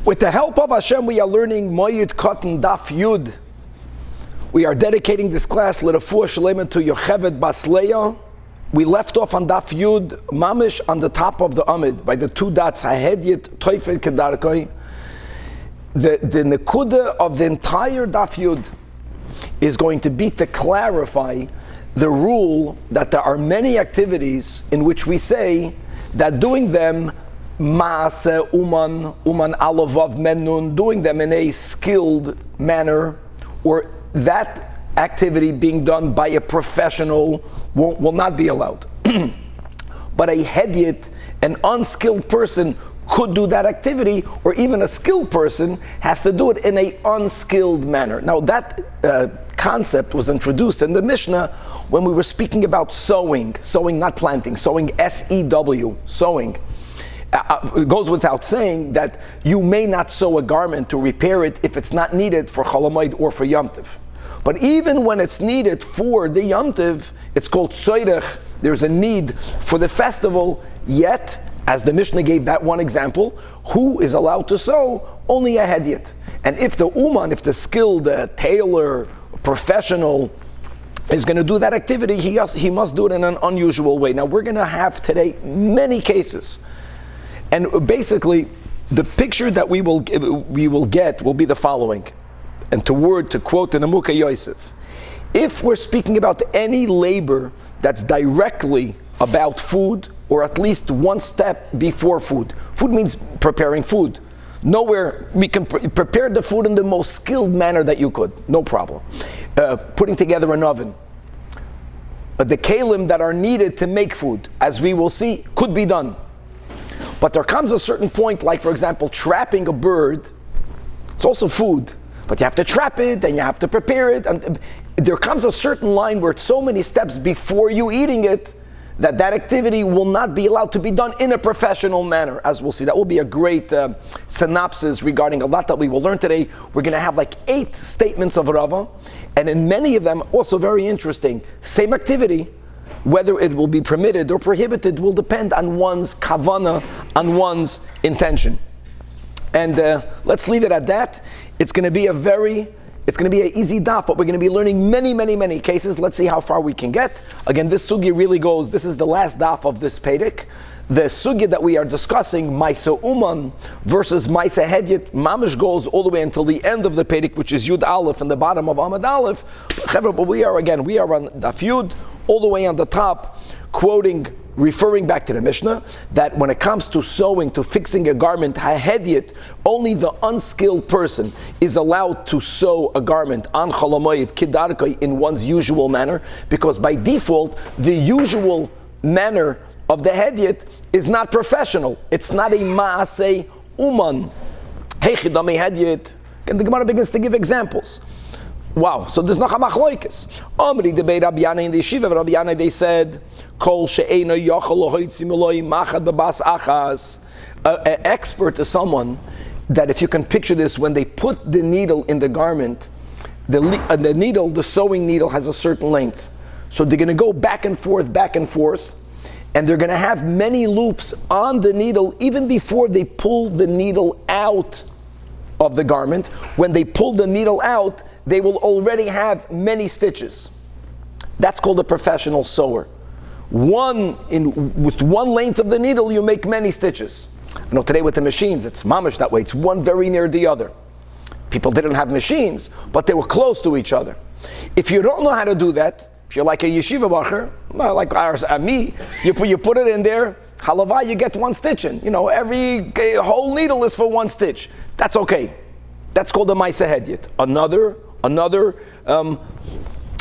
With the help of Hashem, we are learning Moed Katan Daf Yud. We are dedicating this class L'Refuah Shalema to Yocheved Bas Leah. We left off on Daf Yud, Mamish on the top of the Amid, by the two dots, Hahedyet Toifel Kedarkoi. The Nekuda of the entire Daf Yud is going to be to clarify the rule that there are many activities in which we say that doing them Maase Uman Alavav Menun, doing them in a skilled manner, or that activity being done by a professional will not be allowed. But a hedyet, an unskilled person, could do that activity, or even a skilled person has to do it in an unskilled manner. Now that concept was introduced in the Mishnah when we were speaking about sowing not planting, sowing, S-E-W, sowing. It goes without saying that you may not sew a garment to repair it if it's not needed for Chol Hamoed or for Yom Tov. But even when it's needed for the Yom Tov, it's called Soirech, there's a need for the festival, yet, as the Mishnah gave that one example, who is allowed to sew? Only a hedyet. And if the Uman, if the skilled tailor, professional, is going to do that activity, he must do it in an unusual way. Now we're going to have today many cases. And basically, the picture that we will get will be the following. And to quote the Namukah Yosef, if we're speaking about any labor that's directly about food, or at least one step before food. Food means preparing food. Nowhere we can prepare the food in the most skilled manner that you could, no problem. Putting together an oven. The kalim that are needed to make food, as we will see, could be done. But there comes a certain point, like for example, trapping a bird. It's also food, but you have to trap it and you have to prepare it. And there comes a certain line where it's so many steps before you eating it that activity will not be allowed to be done in a professional manner, as we'll see. That will be a great synopsis regarding a lot that we will learn today. We're going to have like 8 statements of Rava, and in many of them, also very interesting, same activity, whether it will be permitted or prohibited will depend on one's kavana, on one's intention. And let's leave it at that. It's going to be an easy daf, but we're going to be learning many cases. Let's see how far we can get. Again, this sugya really goes, this is the last daf of this Perek. The sugya that we are discussing, Maisa Uman versus Maisa Hedyet, Mamish goes all the way until the end of the Perek, which is Yud Aleph and the bottom of Amud Aleph. But we are on Daf Yud, all the way on the top, referring back to the Mishnah, that when it comes to sewing, to fixing a garment, Hahedyet, only the unskilled person is allowed to sew a garment on Chol Hamoed Kedarkoi in one's usual manner, because by default, the usual manner of the hedyet is not professional. It's not a Maaseh Uman. Hey, Chidami Hedyet. And the Gemara begins to give examples. Wow, so there's noch a machloikes. Omri debei Rabbi Yana in the yeshiva, Rabbi Yana, they said, Kol she'eino yochel lohoitzim eloi machad bebas achas. An expert is someone that, if you can picture this, when they put the needle in the garment, the needle, the sewing needle, has a certain length. So they're going to go back and forth, and they're going to have many loops on the needle even before they pull the needle out of the garment. When they pull the needle out, they will already have many stitches. That's called a professional sewer. With one length of the needle, you make many stitches. I know today with the machines, it's mamish that way. It's one very near the other. People didn't have machines, but they were close to each other. If you don't know how to do that, if you're like a yeshiva bacher, like me, you put it in there, halavai, you get one stitch in. Every whole needle is for one stitch. That's okay. That's called a Maisa Hedyet. Another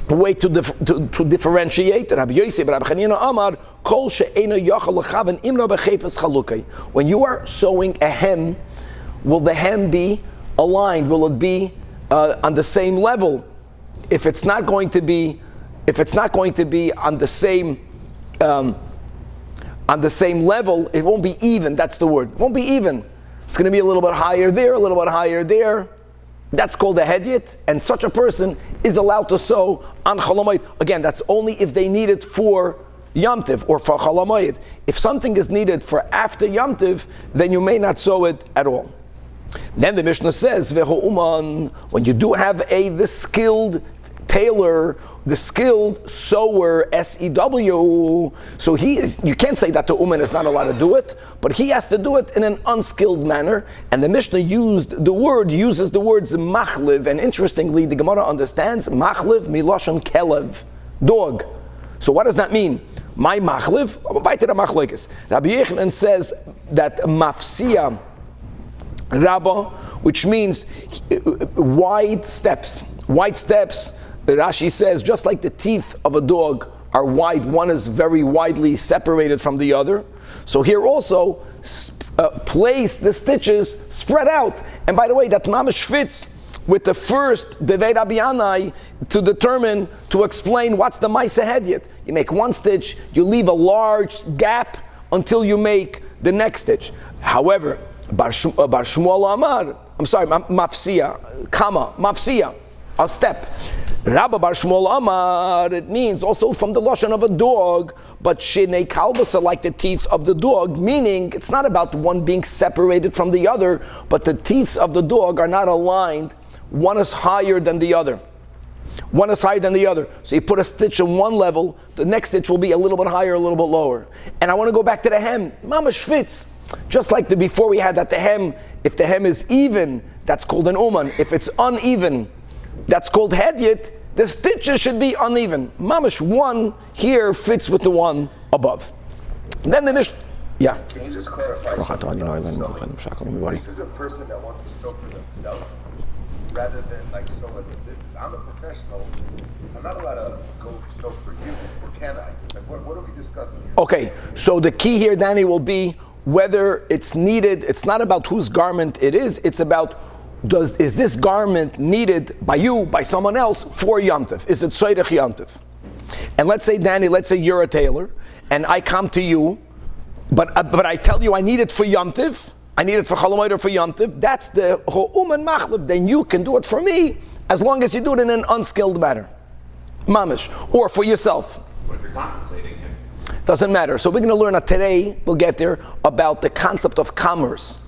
way to differentiate. Rabbi Yosef, Rabbi Chanina Amar, Kol she'eino yochel lechaven imra b'chefes chalukei. When you are sewing a hem, will the hem be aligned? Will it be on the same level? If it's not going to be on the same level, it won't be even. That's the word. It won't be even. It's going to be a little bit higher there, a little bit higher there. That's called a hedyet, and such a person is allowed to sew on Chol Hamoed. Again, that's only if they need it for Yom Tov or for Chol Hamoed. If something is needed for after Yom Tov, then you may not sew it at all. Then the Mishnah says, Veho uman, when you do have the skilled tailor, the skilled sewer, SEW, so you can't say that the uman is not allowed to do it, but he has to do it in an unskilled manner. And the Mishnah uses the words machliv, and interestingly, the Gemara understands machliv miloshan kelev, dog. So what does that mean? My machliv, Rabbi Yechanan says that mafsia rabba, which means wide steps. Rashi says, just like the teeth of a dog are wide, one is very widely separated from the other. So here also, place the stitches spread out. And by the way, that mamish fits with the first Devei Rabbi Yanai to explain what's the Maisa Hedyet. You make one stitch, you leave a large gap until you make the next stitch. However, Bar Shmuel Amar, mafsia, a step. Rabba Bar Shmuel Amar, it means also from the lashon of a dog, but shinei kalbasa, like the teeth of the dog, meaning it's not about one being separated from the other, but the teeth of the dog are not aligned. One is higher than the other. So you put a stitch on one level, the next stitch will be a little bit higher, a little bit lower. And I want to go back to the hem. Mamash fits. Just like before we had that the hem, if the hem is even, that's called an uman. If it's uneven, that's called hedyet. The stitches should be uneven. Mamash one here fits with the one above. Then the Mishnah. Yeah. Can you just clarify something about sewing? This is a person that wants to sew for themselves rather than like sew in the business. I'm a professional. I'm not allowed to go sew for you, or can I? Like, what are we discussing here? Okay, so the key here, Danny, will be whether it's needed. It's not about whose garment it is. It's about is this garment needed by you, by someone else for Yom Tov? Is it Soirech Yom Tov? And let's say, Danny, you're a tailor, and I come to you, but I tell you I need it for Yom Tov. I need it for Chol Hamoed or for Yom Tov. That's the Ho'uman Machlev. Then you can do it for me, as long as you do it in an unskilled manner. Mamish. Or for yourself. What if you're compensating him? Doesn't matter. So we're going to learn today, we'll get there, about the concept of commerce.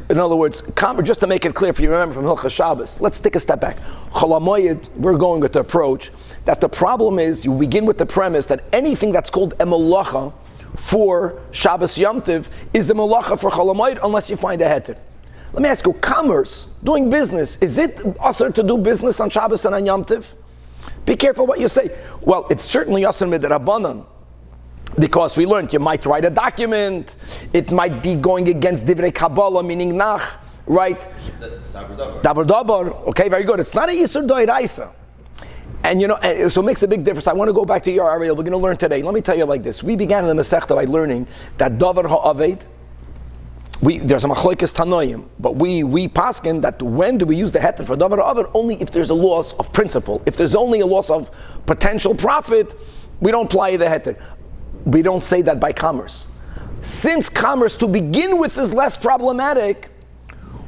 In other words, just to make it clear for you, remember from Hilchas Shabbos, let's take a step back. Chol Hamoed, we're going with the approach that the problem is, you begin with the premise that anything that's called a melacha for Shabbos Yom Tov is a melacha for Chol Hamoed unless you find a heter. Let me ask you, commerce, doing business, is it asur to do business on Shabbos and on Yom Tov? Be careful what you say. Well, it's certainly asur midrabanan, because we learned you might write a document, it might be going against divrei Kabbalah, meaning nach, right? Davar davar. Okay, very good. It's not a yisur doiraisa. And so it makes a big difference. I want to go back to your area. We're going to learn today. Let me tell you like this. We began in the Masechta by learning that davar ha'aved, there's a machlokes tanoim, but we paskin that when do we use the heter for davar ha'aved? Only if there's a loss of principle. If there's only a loss of potential profit, we don't apply the heter. We don't say that by commerce. Since commerce to begin with is less problematic,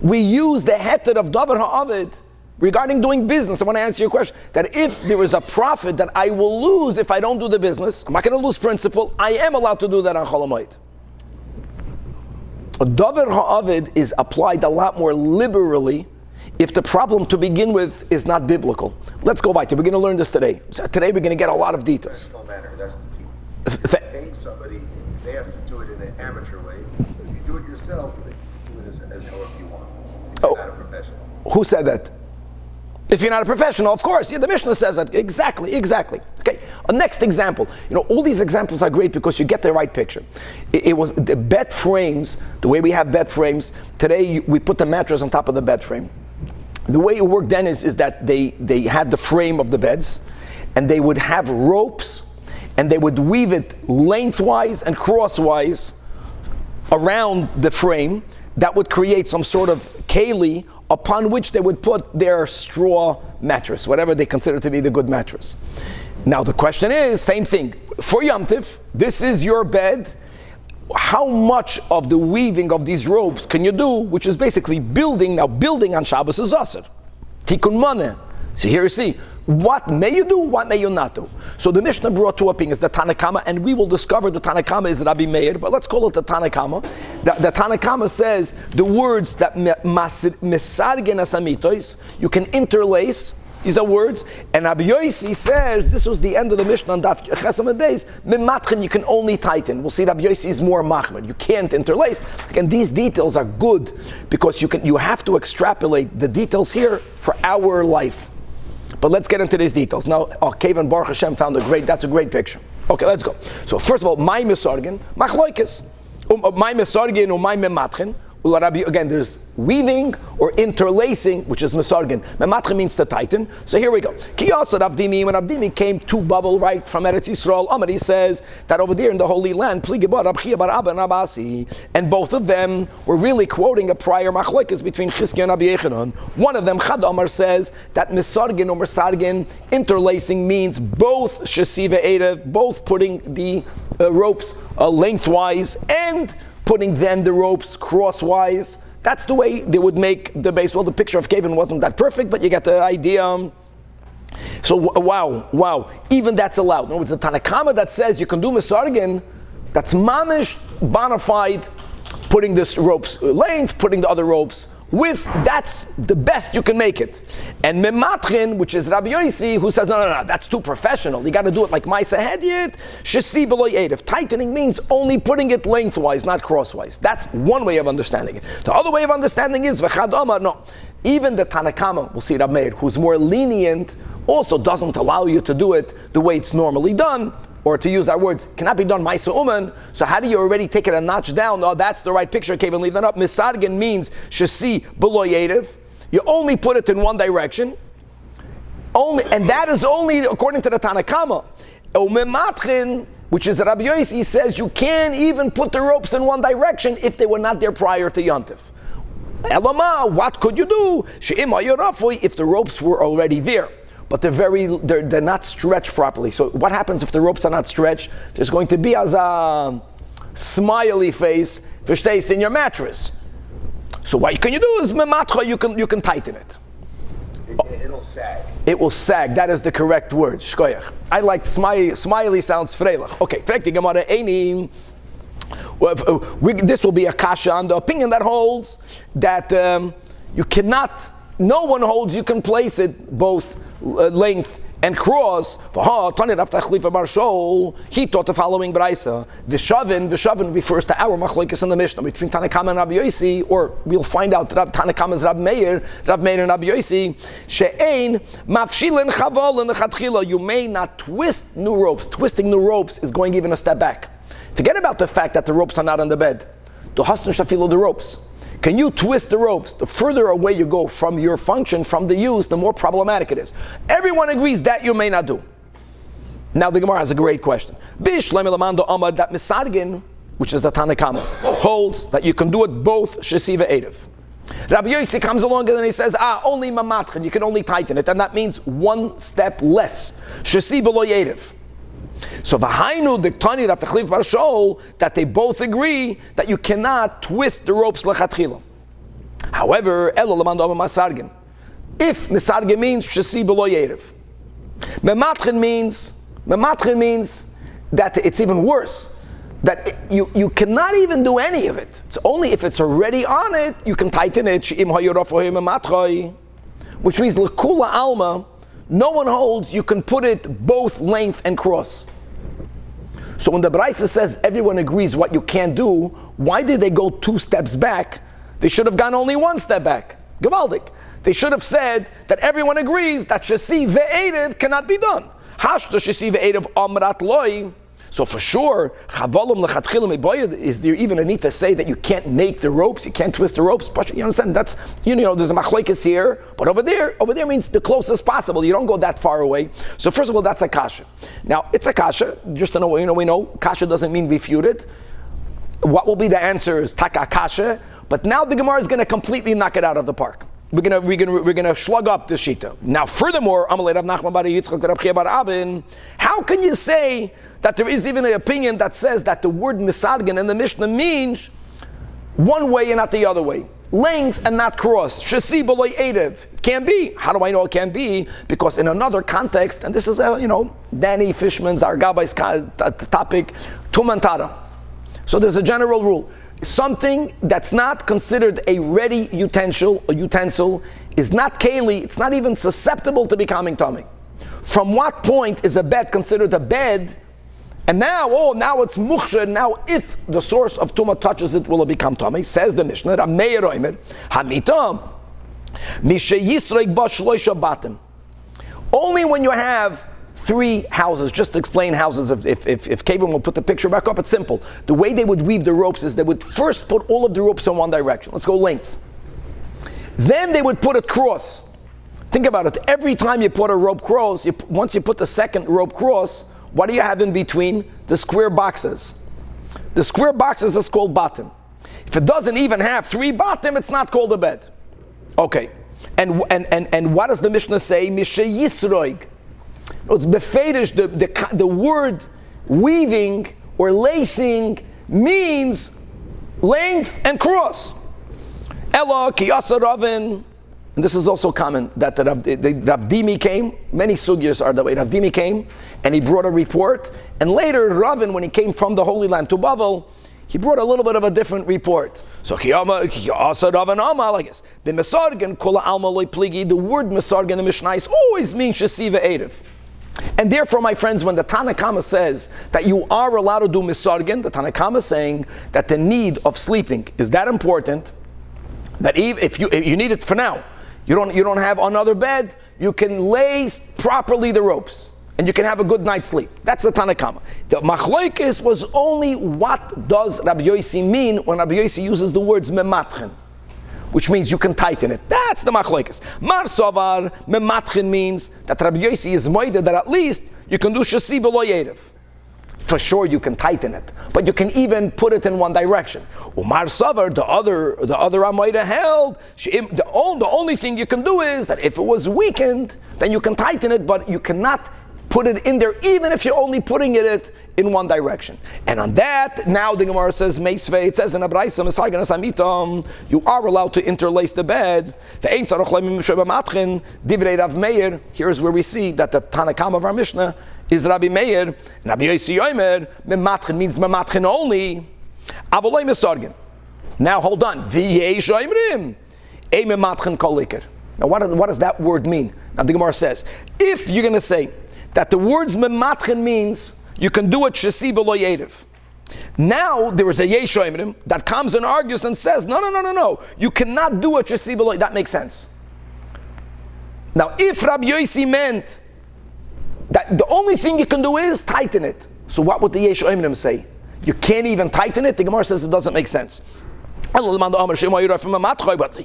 we use the heter of davar ha'aved regarding doing business. I want to answer your question, that if there is a profit that I will lose if I don't do the business, I'm not going to lose principle, I am allowed to do that on Chol Hamoed. Davar ha'aved is applied a lot more liberally if the problem to begin with is not biblical. Let's go back to, we're going to learn this today. So today we're going to get a lot of details. That's the key. Paying somebody, they have to do it in an amateur way. If you do it yourself, then you can do it as however you want. If you're not a professional. Who said that? If you're not a professional, of course. Yeah, the Mishnah says that. Exactly. Okay, a next example. All these examples are great because you get the right picture. It was the bed frames, the way we have bed frames. Today, we put the mattress on top of the bed frame. The way it worked then is that they had the frame of the beds, and they would have ropes, and they would weave it lengthwise and crosswise around the frame. That would create some sort of keli upon which they would put their straw mattress, whatever they consider to be the good mattress. Now the question is, same thing. For Yom Tov, this is your bed. How much of the weaving of these ropes can you do, which is basically building? Now building on Shabbos is asur. Tikkun maneh. So here you see, What may you do, what may you not do? So the Mishnah brought two opinions, the Tanakama, and we will discover the Tanakama is Rabbi Meir, but let's call it the Tanakama. The Tanakama says the words that mesargen asamitois, you can interlace, these are words, and Rabbi Yossi says, this was the end of the Mishnah on Daf Chesam and Beis, mematchen, you can only tighten. We'll see Rabbi Yossi is more machmir, you can't interlace. And these details are good, because you have to extrapolate the details here for our life. But let's get into these details. Now, Kevin Baruch Hashem found that's a great picture. Okay, let's go. So first of all, my mesargen, machloikes. My mesargen, my mematchen. Again, there's weaving or interlacing, which is mesargen. Mematchen means to tighten. So here we go. Kiyasa Avdimi, when Avdimi came to Babel, right, from Eretz Yisrael, Amari says that over there in the Holy Land, and both of them were really quoting a prior machlokes between Chizkiah and Rabbi Yechanan. One of them, Chad Amar, says that mesargen or mesargen, interlacing, means both shesiva erev, both putting the ropes lengthwise and putting then the ropes crosswise. That's the way they would make the base. Well, the picture of Kevin wasn't that perfect, but you get the idea. So, wow. Even that's allowed. No, it's the Tanakama that says you can do mesargen, that's mamish, bona fide, putting this rope's length, putting the other ropes with, that's the best you can make it. And mematchen, which is Rabbi Yossi, who says, no, that's too professional. You got to do it like Maisa Hediyat, shesi below erev. Tightening means only putting it lengthwise, not crosswise. That's one way of understanding it. The other way of understanding is, v'chad amar, no. Even the Tanakama, we'll see Rabbi Meir, who's more lenient, also doesn't allow you to do it the way it's normally done. Or to use our words, cannot be done Maisa Uman. So how do you already take it a notch down? Oh, that's the right picture. Can't even leave that up. Misargen means shesi below yetiv. You only put it in one direction. And that is only according to the Tanakama. Mematchen, which is Rabbi Yossi, says you can't even put the ropes in one direction if they were not there prior to Yontif. Elama, what could you do? If the ropes were already there. But they're not stretched properly. So what happens if the ropes are not stretched? There's going to be as a smiley face verstehst in your mattress. So what can you do is mematcha, you can tighten it. It'll sag. It will sag. That is the correct word. Shkoyach. I like smiley sounds freilich. Okay, frek Gemara einim. This will be a kasha on the opinion that holds that you cannot. No one holds you can place it both length and cross. He taught the following braisa. Vishavin refers to our machlokes in the Mishnah between Tanakama and Rabbi Yossi, or we'll find out that Tanakama is Rabbi Meir and Rabbi Yossi. She'ein mafshilin chaval lechatchila. You may not twist new ropes. Twisting new ropes is going even a step back. Forget about the fact that the ropes are not on the bed. The hastan shafilo the ropes. Can you twist the ropes? The further away you go from your function, from the use, the more problematic it is. Everyone agrees that you may not do. Now the Gemara has a great question. Bishlem elamando amar, that misargin, which is the Tanakama, holds that you can do it both shesiva erev. Rabbi Yossi comes along and then he says, only mamatchen, you can only tighten it, and that means one step less. Shesiva lo erev. So v'hainu diktani Rav Tachliv Bar Shaul, that they both agree that you cannot twist the ropes lechatchila. However, elo lamando masargen. If misargen means shesi below yerev, mematchen means that it's even worse. That you cannot even do any of it. It's only if it's already on it you can tighten it. Which means lekula alma. No one holds you can put it both length and cross. So when the Braisa says everyone agrees what you can't do, why did they go 2 steps back? They should have gone only 1 step back. Gavaldik. They should have said that everyone agrees that shesi ve'erev cannot be done. Hashta shesi ve'erev amrat loi. So for sure, is there even a need to say that you can't make the ropes, you can't twist the ropes? You understand? That's, there's a machlokes here, but over there means the closest possible. You don't go that far away. So first of all, that's a kasha. Now, it's a kasha, just to know, we know, kasha doesn't mean refuted. What will be the answer is taka kasha, but now the Gemara is going to completely knock it out of the park. We're gonna slug up the shita. Now, furthermore, how can you say that there is even an opinion that says that the word misargen in the Mishnah means one way and not the other way? length and not cross. Shasi b'loy erev. Can't be. How do I know it can't be? Because in another context, and this is Danny Fishman's Argabai's topic, tumantara. So there's a general rule. Something that's not considered a ready utensil is not keli, it's not even susceptible to becoming tummy. From what point is a bed considered a bed? And now it's mukhsha. Now, if the source of tumah touches it, will it become tummy? Says the Mishnah, Rameir Oimer, Hamitam, Mishe Yisreik Ba Shloisha Batim. Only when you have 3 houses, just to explain houses, if Kevin will put the picture back up, it's simple. The way they would weave the ropes is they would first put all of the ropes in one direction. Let's go length. Then they would put it cross. Think about it. Every time you put a rope cross, once you put the second rope cross, what do you have in between? The square boxes. The square boxes is called bottom. If it doesn't even have 3 bottom, it's not called a bed. Okay. And what does the Mishnah say? Mishe Yisroig. It's befedish. The word weaving or lacing means length and cross. Ella ki yasa Ravin. And this is also common, that the Rav Dimi came, many sugyas are the way. Rav Dimi came, and he brought a report, and later Ravin, when he came from the Holy Land to Bavel, he brought a little bit of a different report. So ki yasa Ravin Amal, I guess. The Mesargen, Kola Alma Loi Pligi, the word Mesargen in Mishnais always means Shesiva Erev. And therefore, my friends, when the Tanakama says that you are allowed to do Mesargen, the Tanakama is saying that the need of sleeping is that important, that if you need it for now, you don't have another bed, you can lay properly the ropes, and you can have a good night's sleep. That's the Tanakama. The Machlokes was only what does Rabbi Yossi mean when Rabbi Yossi uses the words mematchen, which means you can tighten it. That's the Machlokes. Mar Sovar, mematchen means that Rabbi Yossi is moeded that at least you can do shasi b'lo yerev. For sure you can tighten it, but you can even put it in one direction. Umar Savar, the other Amoida held, the only thing you can do is that if it was weakened, then you can tighten it, but you cannot put it in there, even if you're only putting it in one direction. And on that, now the Gemara says, Meisvei, it says in Abraisa, you are allowed to interlace the bed. Here's where we see that the Tanakam of our Mishnah is Rabbi Meir. Rabbi Yossi Yomer, mematchen means mematchen only. Avolei mesargen. Now hold on. V'yesh oimrim. E mematchen kol liker. Now what does that word mean? Now the Gemara says, if you're going to say that the words mematchen means you can do it shesi b'lo yerev. Now there is a yesh oimrim that comes and argues and says, no. You cannot do it shesi b'lo. That makes sense. Now if Rabbi Yossi meant that the only thing you can do is tighten it. So what would the Yesh Oimrim say? You can't even tighten it? The Gemara says it doesn't make sense. But the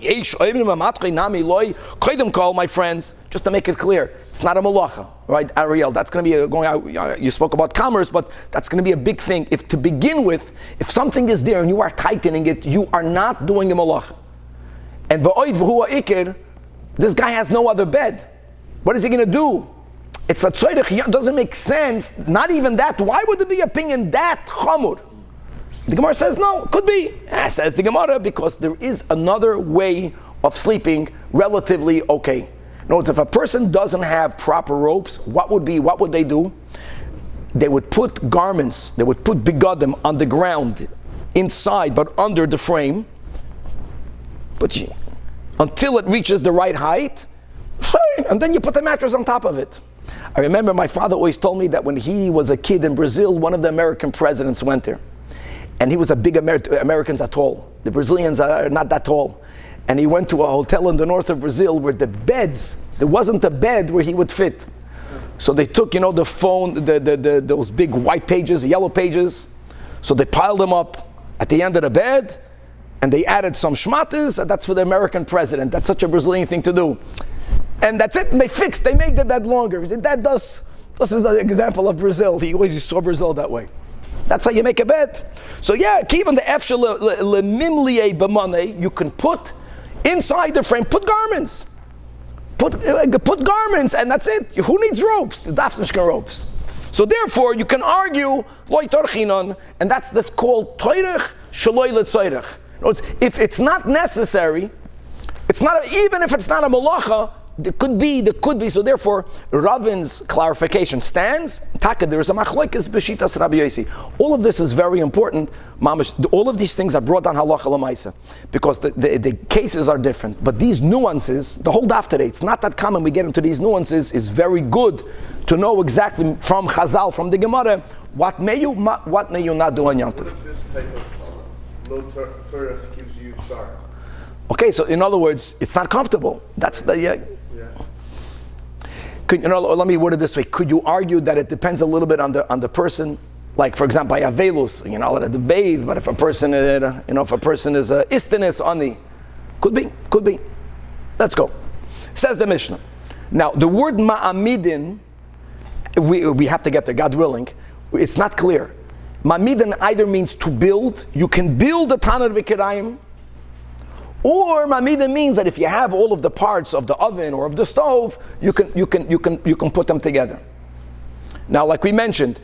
Yesh Oimrim call, my friends, just to make it clear, it's not a malacha, right, Ariel? That's going to be going out. You spoke about commerce, but that's going to be a big thing. If to begin with, if something is there and you are tightening it, you are not doing a malacha. And v'oid v'hua ikir, this guy has no other bed. What is he going to do? It's a tzorech, doesn't make sense. Not even that. Why would there be opinion that chamur? The Gemara says no, could be. Says the Gemara, because there is another way of sleeping relatively okay. In other words, if a person doesn't have proper ropes, what would they do? They would put garments, they would put bigadim on the ground, inside but under the frame, until it reaches the right height, and then you put the mattress on top of it. I remember my father always told me that when he was a kid in Brazil, one of the American presidents went there. And he was a big Americans are tall. The Brazilians are not that tall. And he went to a hotel in the north of Brazil where the beds, there wasn't a bed where he would fit. So they took, the phone, those big white pages, yellow pages. So they piled them up at the end of the bed, and they added some shmatas, and that's for the American president. That's such a Brazilian thing to do. And that's it, and they made the bed longer. This is an example of Brazil. He always saw Brazil that way. That's how you make a bed. So yeah, even the efshel lemimliye b'manei, you can put inside the frame, put garments. Put garments, and that's it. Who needs ropes? Dafnishka ropes. So therefore, you can argue loy torchinon, and that's called toirech shaloi letzoirech. If it's not necessary, it's not even if it's not a malacha. There could be. So therefore, Ravin's clarification stands. Taka, there is a machlokes b'shitas Rabbi Yossi. All of this is very important. Mamash, all of these things are brought down halacha l'maisa because the cases are different. But these nuances, the whole daf today, it's not that common. We get into these nuances. Is very good to know exactly from Chazal, from the Gemara, what may you not do on Yom Tov. What if this type of low Torah gives you tsar? Okay, so in other words, it's not comfortable. That's the. Yeah. Let me word it this way. Could you argue that it depends a little bit on the person? Like, for example, I have velus, let it bathe, but if a person is, istanis ani, could be. Let's go. Says the Mishnah. Now, the word ma'amidin, we have to get there, God willing. It's not clear. Ma'amidin either means to build. You can build a Tanur v'Kirayim, or Mamida means that if you have all of the parts of the oven or of the stove, you can put them together. Now, like we mentioned,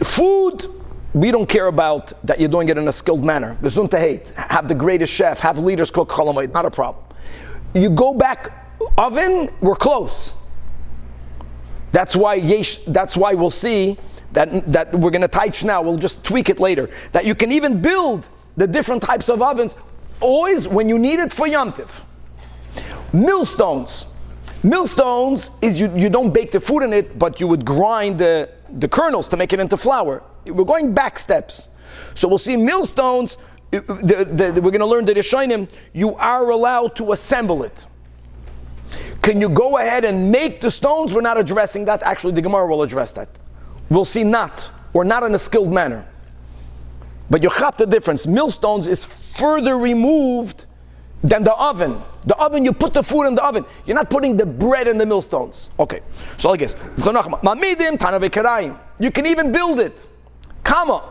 food, we don't care about that you're doing it in a skilled manner. Have the greatest chef, have leaders cook chalamayit, not a problem. You go back, oven, we're close. That's why we'll see that we're going to teach now, we'll just tweak it later, that you can even build the different types of ovens always when you need it for Yom Tov. Millstones. Millstones is you don't bake the food in it, but you would grind the kernels to make it into flour. We're going back steps. So we'll see millstones, we're going to learn the Rishonim, you are allowed to assemble it. Can you go ahead and make the stones? We're not addressing that. Actually, the Gemara will address that. We'll see not, or not in a skilled manner. But you have the difference. Millstones is further removed than the oven. The oven, you put the food in the oven. You're not putting the bread in the millstones. Okay, so I guess. Mamidim, Tanur v'Kirayim. You can even build it. Kama.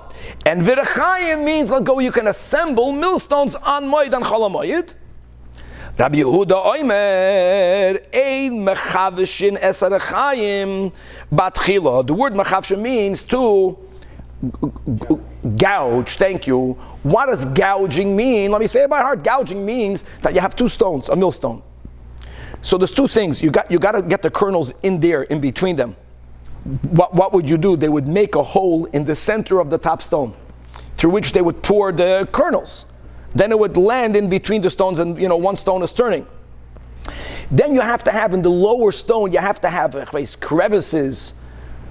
And V'rechayim means, let's go, you can assemble millstones on Moed and Cholamoyed. Rabbi Yehuda Oimer, Ein Mechavshin Eser Rechayim Batchila. The word Mechavshin means to gouge. Thank you. What does gouging mean? Let me say it by heart. Gouging means that you have two stones, a millstone. So there's two things. You got to get the kernels in there, in between them. What would you do? They would make a hole in the center of the top stone, through which they would pour the kernels. Then it would land in between the stones, and one stone is turning. Then you have to have in the lower stone, you have to have crevices.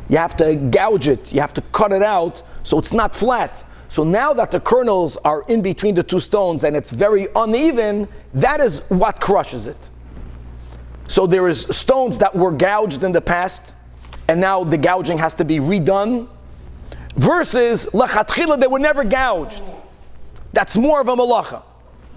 You have to gouge it, you have to cut it out so it's not flat. So now that the kernels are in between the two stones and it's very uneven, that is what crushes it. So there is stones that were gouged in the past, and now the gouging has to be redone, versus lechatchila, they were never gouged. That's more of a malacha.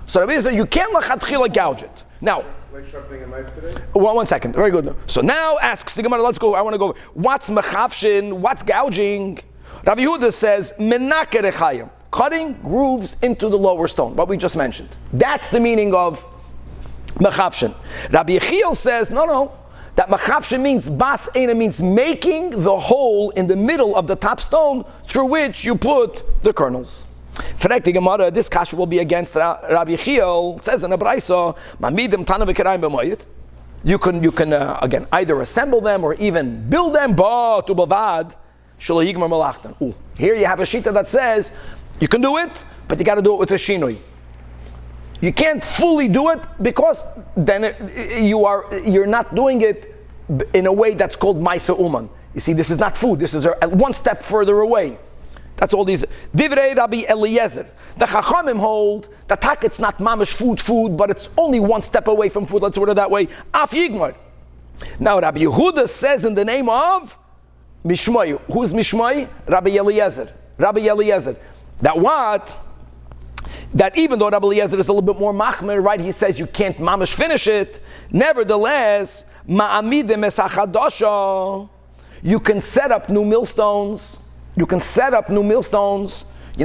So Rabbi said you can't lechatchila gouge it. Now, like sharpening a knife today? One second. Very good. So now asks the Gemara, let's go. I want to go. What's mechavshin? What's gouging? Rabbi Yehuda says, menake rechayim. Cutting grooves into the lower stone. What we just mentioned. That's the meaning of mechavshin. Rabbi Yechiel says, no. That mechavshin means bas eina, means making the hole in the middle of the top stone through which you put the kernels. Frek the Gemara, this kasha will be against Rabbi Yechiel. It says in a braisa, "Mamidim Tanur v'Kirayim b'Moed." You can again either assemble them or even build them. But ubavad shelo yigmar malachtan. Here you have a shita that says you can do it, but you got to do it with a shinui. You can't fully do it because then you're not doing it in a way that's called Maisa Uman. You see, this is not food. This is one step further away. That's all these. Divrei Rabbi Eliezer. The Chachamim hold that it's not mamish food, but it's only one step away from food. Let's word it that way. Af Yigmar. Now Rabbi Yehuda says in the name of Mishmai. Who's Mishmai? Rabbi Eliezer. Rabbi Eliezer. That even though Rabbi Eliezer is a little bit more machmer, right? He says you can't mamish finish it. Nevertheless, ma'amidem esachadosha. You can set up new millstones. You're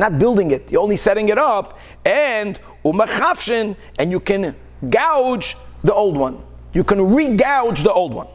not building it. You're only setting it up. And umachafshin, and you can gouge the old one. You can re-gouge the old one.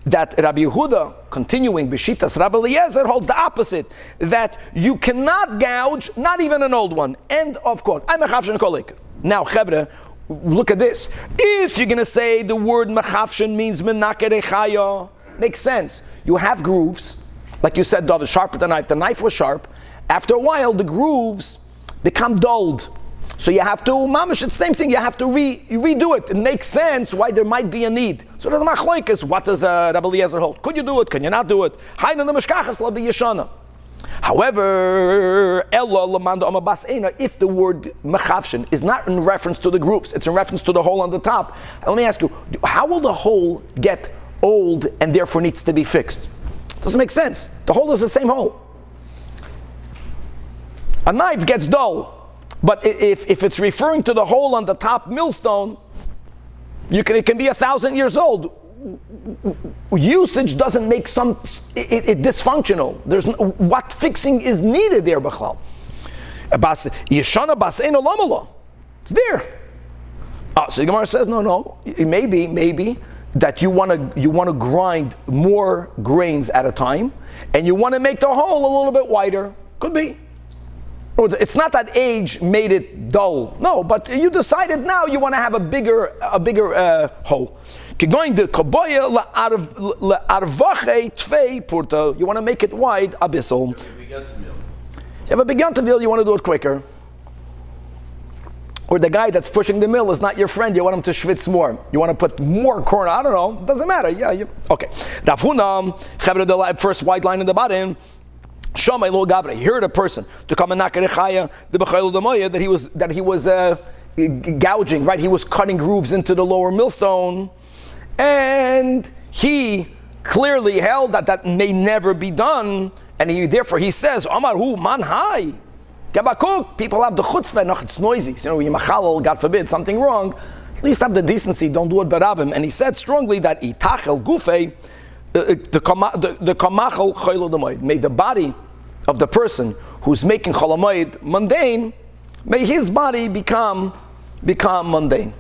that Rabbi Yehuda, continuing Bishitas Rabbi Eliezer, holds the opposite, that you cannot gouge, not even an old one. End of quote. I'm a chafshin kolik. Now, Chevre, look at this. If you're going to say the word mechafshin means menakere chaya, makes sense. You have grooves, like you said, David, sharp with the knife. The knife was sharp. After a while, the grooves become dulled. So you have to, mamash, it's the same thing, you have to redo it. It makes sense why there might be a need. So there's machlokes. What does Rabbi Eliezer hold? Could you do it? Can you not do it? However, if the word mechavshin is not in reference to the groups, it's in reference to the hole on the top. Let me ask you, how will the hole get old and therefore needs to be fixed? Doesn't make sense. The hole is the same hole. A knife gets dull. But if it's referring to the hole on the top millstone, it can be 1,000 years old. Usage doesn't make it dysfunctional. What fixing is needed there, B'chlal? It's there. So the Gemara says, no. Maybe that you want to grind more grains at a time, and you want to make the hole a little bit wider. Could be. It's not that age made it dull. No, but you decided now you want to have a bigger hole. You want to make it wide, abyssal. You have a big mill, you want to do it quicker. Or the guy that's pushing the mill is not your friend, you want him to schwitz more. You want to put more corn, I don't know, doesn't matter. Okay. First white line in the bottom. Shamay lo gavre. He heard a person to come and knock at the b'chayil demoya that he was gouging, right? He was cutting grooves into the lower millstone, and he clearly held that may never be done, and therefore he says, Omar hu man hai. Gabakuk. People have the chutzpah. No, it's noisy. So you machalal, God forbid, something wrong. At least have the decency. Don't do it barabim. And he said strongly that itachel gufei. The kamachal chaylo demoid, may the body of the person who's making cholamoid mundane, may his body become mundane.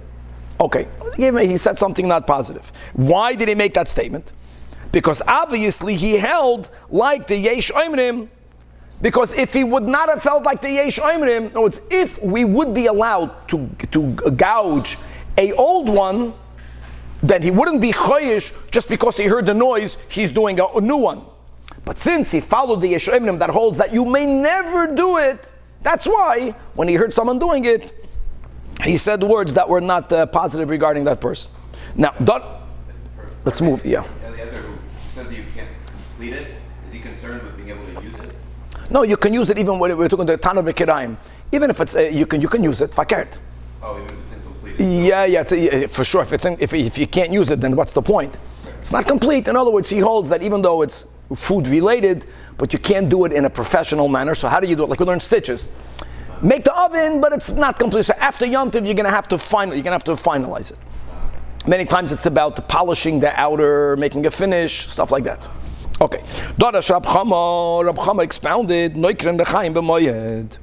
Okay, he said something not positive. Why did he make that statement? Because obviously he held like the yesh oimrim. Because if he would not have felt like the yesh oimrim, no, it's if we would be allowed to gouge a old one, then he wouldn't be chayish just because he heard the noise, he's doing a new one. But since he followed the Yesh Eminem that holds that you may never do it, that's why when he heard someone doing it, he said words that were not positive regarding that person. Now, let's move, yeah. Eliezer, who says that you can't complete it, is he concerned with being able to use it? No, you can use it even when we're talking the Tana v'Kirayim. Even if it's, you can use it, fakert. Oh, even if it's incomplete? Yeah, for sure. If you can't use it, then what's the point? It's not complete. In other words, he holds that even though it's food related, but you can't do it in a professional manner. So how do you do it? Like we learn stitches. Make the oven, but it's not complete. So after Yom Tov, you're gonna have to finalize it. Many times it's about polishing the outer, making a finish, stuff like that. Okay. Rab Chama expounded.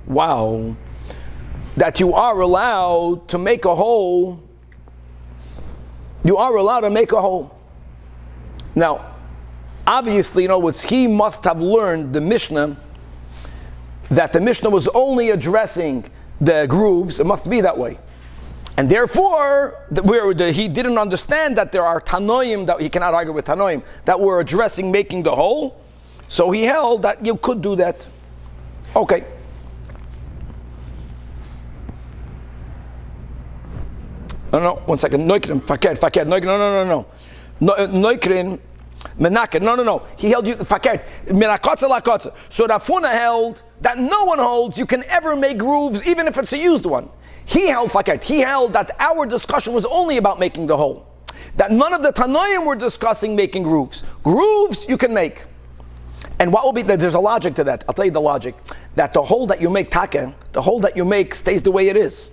Wow. That you are allowed to make a hole. You are allowed to make a hole. Now, obviously, he must have learned the Mishnah, that the Mishnah was only addressing the grooves. It must be that way. And therefore, he didn't understand that there are Tanoim, that he cannot argue with Tanoim, that were addressing making the hole. So he held that you could do that. Okay. No, 1 second. Noikrin, fakert, no. Noikrin, menaker, no. He held you, fakert, mirakotza lakotza. So Rafuna held that no one holds you can ever make grooves, even if it's a used one. He held fakert. He held that our discussion was only about making the hole. That none of the Tanoim were discussing making grooves. Grooves you can make. And what will be, there's a logic to that. I'll tell you the logic. That the hole that you make, the hole that you make stays the way it is.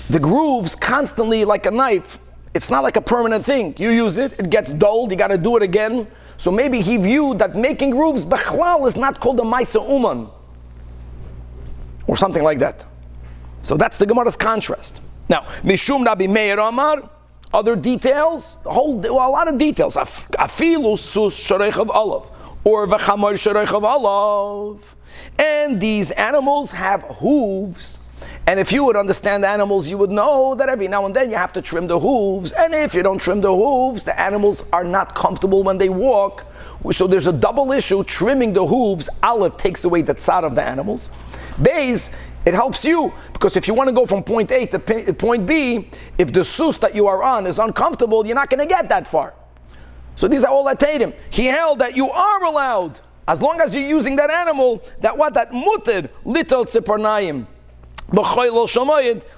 The grooves constantly, like a knife, it's not like a permanent thing. You use it, it gets dulled, you got to do it again. So maybe he viewed that making grooves, bechlal, is not called a Maisa Uman. Or something like that. So that's the Gemara's contrast. Now, Mishum Rabbi Meir Amar, Other details, a lot of details. Afilu sus shareich of olav, or v'chamor shareich of olav. And these animals have hooves. And if you would understand animals, you would know that every now and then you have to trim the hooves. And if you don't trim the hooves, the animals are not comfortable when they walk. So there's a double issue. Trimming the hooves, Aleph, takes away the tzad of the animals. Beis, it helps you, because if you want to go from point A to point B, if the sus that you are on is uncomfortable, you're not going to get that far. So these are all that tatum. He held that you are allowed, as long as you're using that animal, that mutter, little tziparnayim.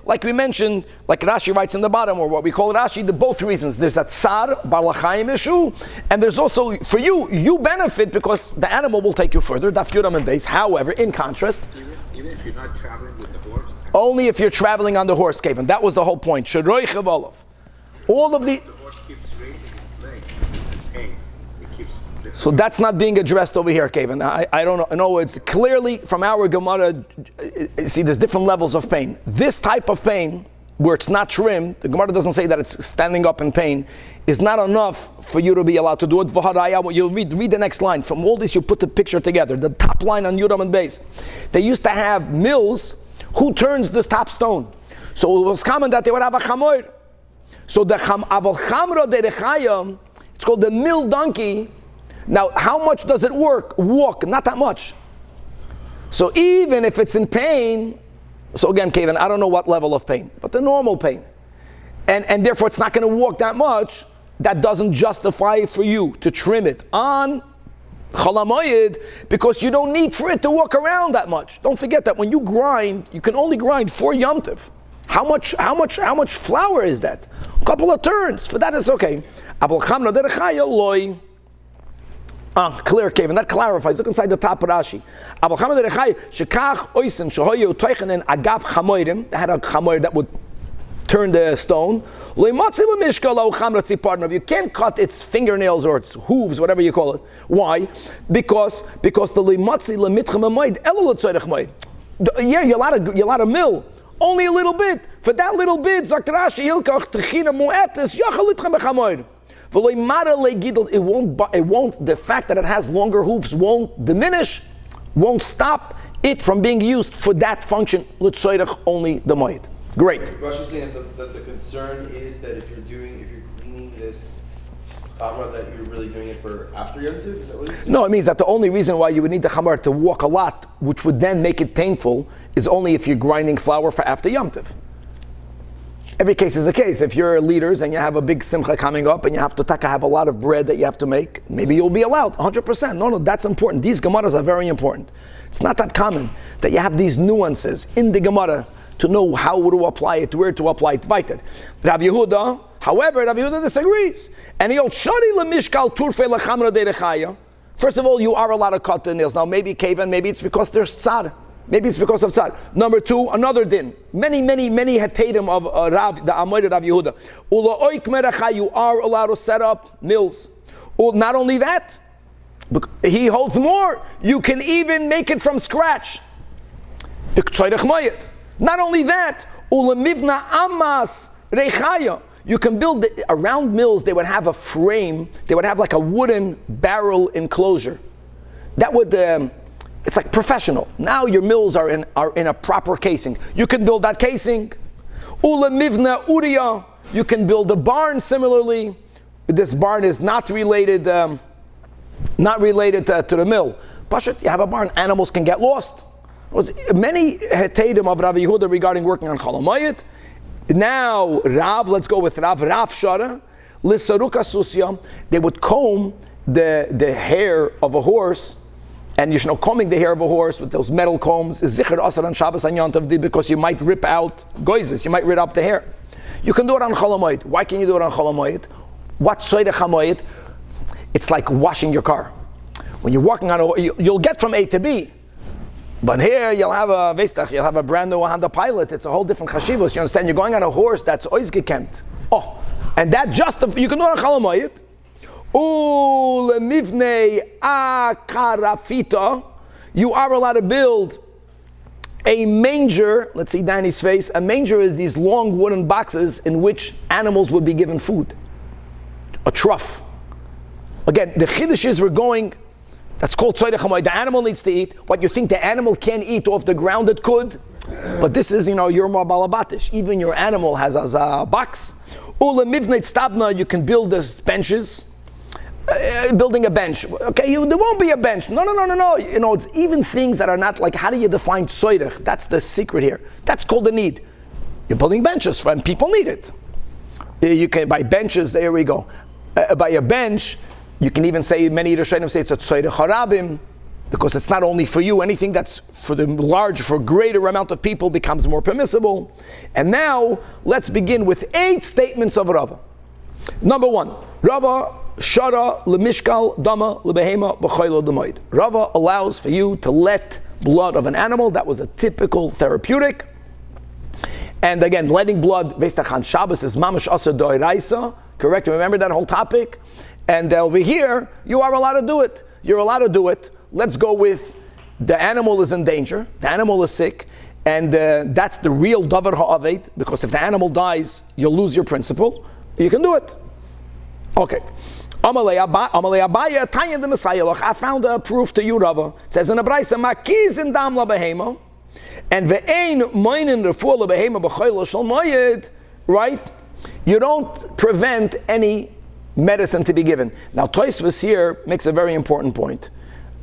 Like we mentioned, like Rashi writes in the bottom, or what we call Rashi, the both reasons. There's a tsar, balachayim issue, and there's also, for you benefit because the animal will take you further, daf yudam and base. However, in contrast, even if you're not traveling with the horse? Only if you're traveling on the horse, Kevin. That was the whole point. Shadroich of Olav. All of the horse keeps raising its leg. It's in pain. It keeps. So that's not being addressed over here, Kevin. I don't know. It's clearly from our Gemara. See, there's different levels of pain. This type of pain, where it's not trimmed, the Gemara doesn't say that it's standing up in pain, is not enough for you to be allowed to do it. You'll read the next line. From all this, you put the picture together. The top line on Yudam and Beis. They used to have mills. Who turns this top stone? So it was common that they would have a chamor. So the chamra derechayim, it's called the mill donkey. Now, how much does it walk? Not that much. So even if it's in pain, so again, Kevin, I don't know what level of pain, but the normal pain. And therefore it's not going to walk that much, that doesn't justify for you to trim it on Chalamoyed, because you don't need for it to walk around that much. Don't forget that when you grind, you can only grind 4 Yom Tov. How much flour is that? A couple of turns. For that it's okay. Clear, Kevin. That clarifies. Look inside the top of Rashi. They had a chamoir that would turn the stone. You can't cut its fingernails or its hooves, whatever you call it. Why? Because the limatzi lemitchem moed elo letzorech moed. Yeah, you're allowed to mill. Only a little bit. For that little bit, Zakt Rashi hilkach techina muetes yachal litchem bechamoed. It won't. The fact that it has longer hoofs won't diminish, won't stop it from being used for that function. Letzorech only the moed. Great. Rashi's saying that the concern is that if you're cleaning this chamra, that you're really doing it for after Yom Tov? Is that what he's saying? No, it means that the only reason why you would need the chamra to walk a lot, which would then make it painful, is only if you're grinding flour for after Yom Tov. Every case is a case. If you're leaders and you have a big simcha coming up and you have to have a lot of bread that you have to make, maybe you'll be allowed 100%. No, that's important. These Gemaras are very important. It's not that common that you have these nuances in the Gemara to know how to apply it, where to apply it. Weiter. Rav Yehuda, however, Rav Yehuda disagrees. And he holds, Shari lemishkal turfe lechamra derechaya. First of all, you are allowed to cut the nails. Now, maybe Kavan, maybe it's because there's tzar. Maybe it's because of tzar. Number 2, another din. Many hatadim of Rav, the Amoid Rav Yehuda. Ula oik merecha, you are allowed to set up mills. Not only that, he holds more. You can even make it from scratch. Not only that, ulemivna amas reichaya. You can build around mills. They would have a frame. They would have like a wooden barrel enclosure. That would it's like professional. Now your mills are in a proper casing. You can build that casing. Ulemivna uriya. You can build a barn similarly. This barn is not related to the mill. Pashut, you have a barn. Animals can get lost. Was many hetadim of Rav Yehuda regarding working on Chalamayit. Now Rav, let's go with Rav Shara, Lisaruka Susya. They would comb the hair of a horse, and you know, combing the hair of a horse with those metal combs is Zikr Asar on Shabbos and Yom Tov, because you might rip out goizes, you might rip up the hair. You can do it on Chalamayit. Why can you do it on Chalamayit? What's Soida Chamayit? It's like washing your car. When you're walking on you'll get from A to B. But here you'll have a brand new Honda Pilot. It's a whole different chashivos. You understand? You're going on a horse that's ois gekempt. And that you can do it on Chalamayit. Lemivnei akarafita. You are allowed to build A manger, let's see Danny's face, a manger is these long wooden boxes in which animals would be given food. A trough. Again, the chiddush is we're going, that's called tzorech hamoed. The animal needs to eat. What you think the animal can eat off the ground, it could. But this is, you're more balabatish. Even your animal has a box. Ula mivneit stabna, you can build these benches. Building a bench. Okay, there won't be a bench. No. It's even things that are not like, how do you define tzorech? That's the secret here. That's called a need. You're building benches and people need it. You can buy benches, there we go. By a bench, you can even say, many Rishonim say it's a tzorech harabim, because it's not only for you, anything that's for greater amount of people becomes more permissible. And now, let's begin with 8 statements of Rava. Number 1, Rava Shara lemishkal dama lebehema b'chayla demoed. Rava allows for you to let blood of an animal. That was a typical therapeutic. And again, letting blood based on Shabbos is mamash asa doiraisa. Correct? Remember that whole topic? And over here, you are allowed to do it. You're allowed to do it. Let's go with the animal is in danger. The animal is sick. And that's the real davar ha'aved. Because if the animal dies, you'll lose your principle. You can do it. Okay. I found a proof to you, Rava. It says in the Braisa, Makiz in dam la behema, and ve'ein moinin refuah la behema b'chayla shel moed. Right? You don't prevent any medicine to be given. Now, Tosfos here makes a very important point.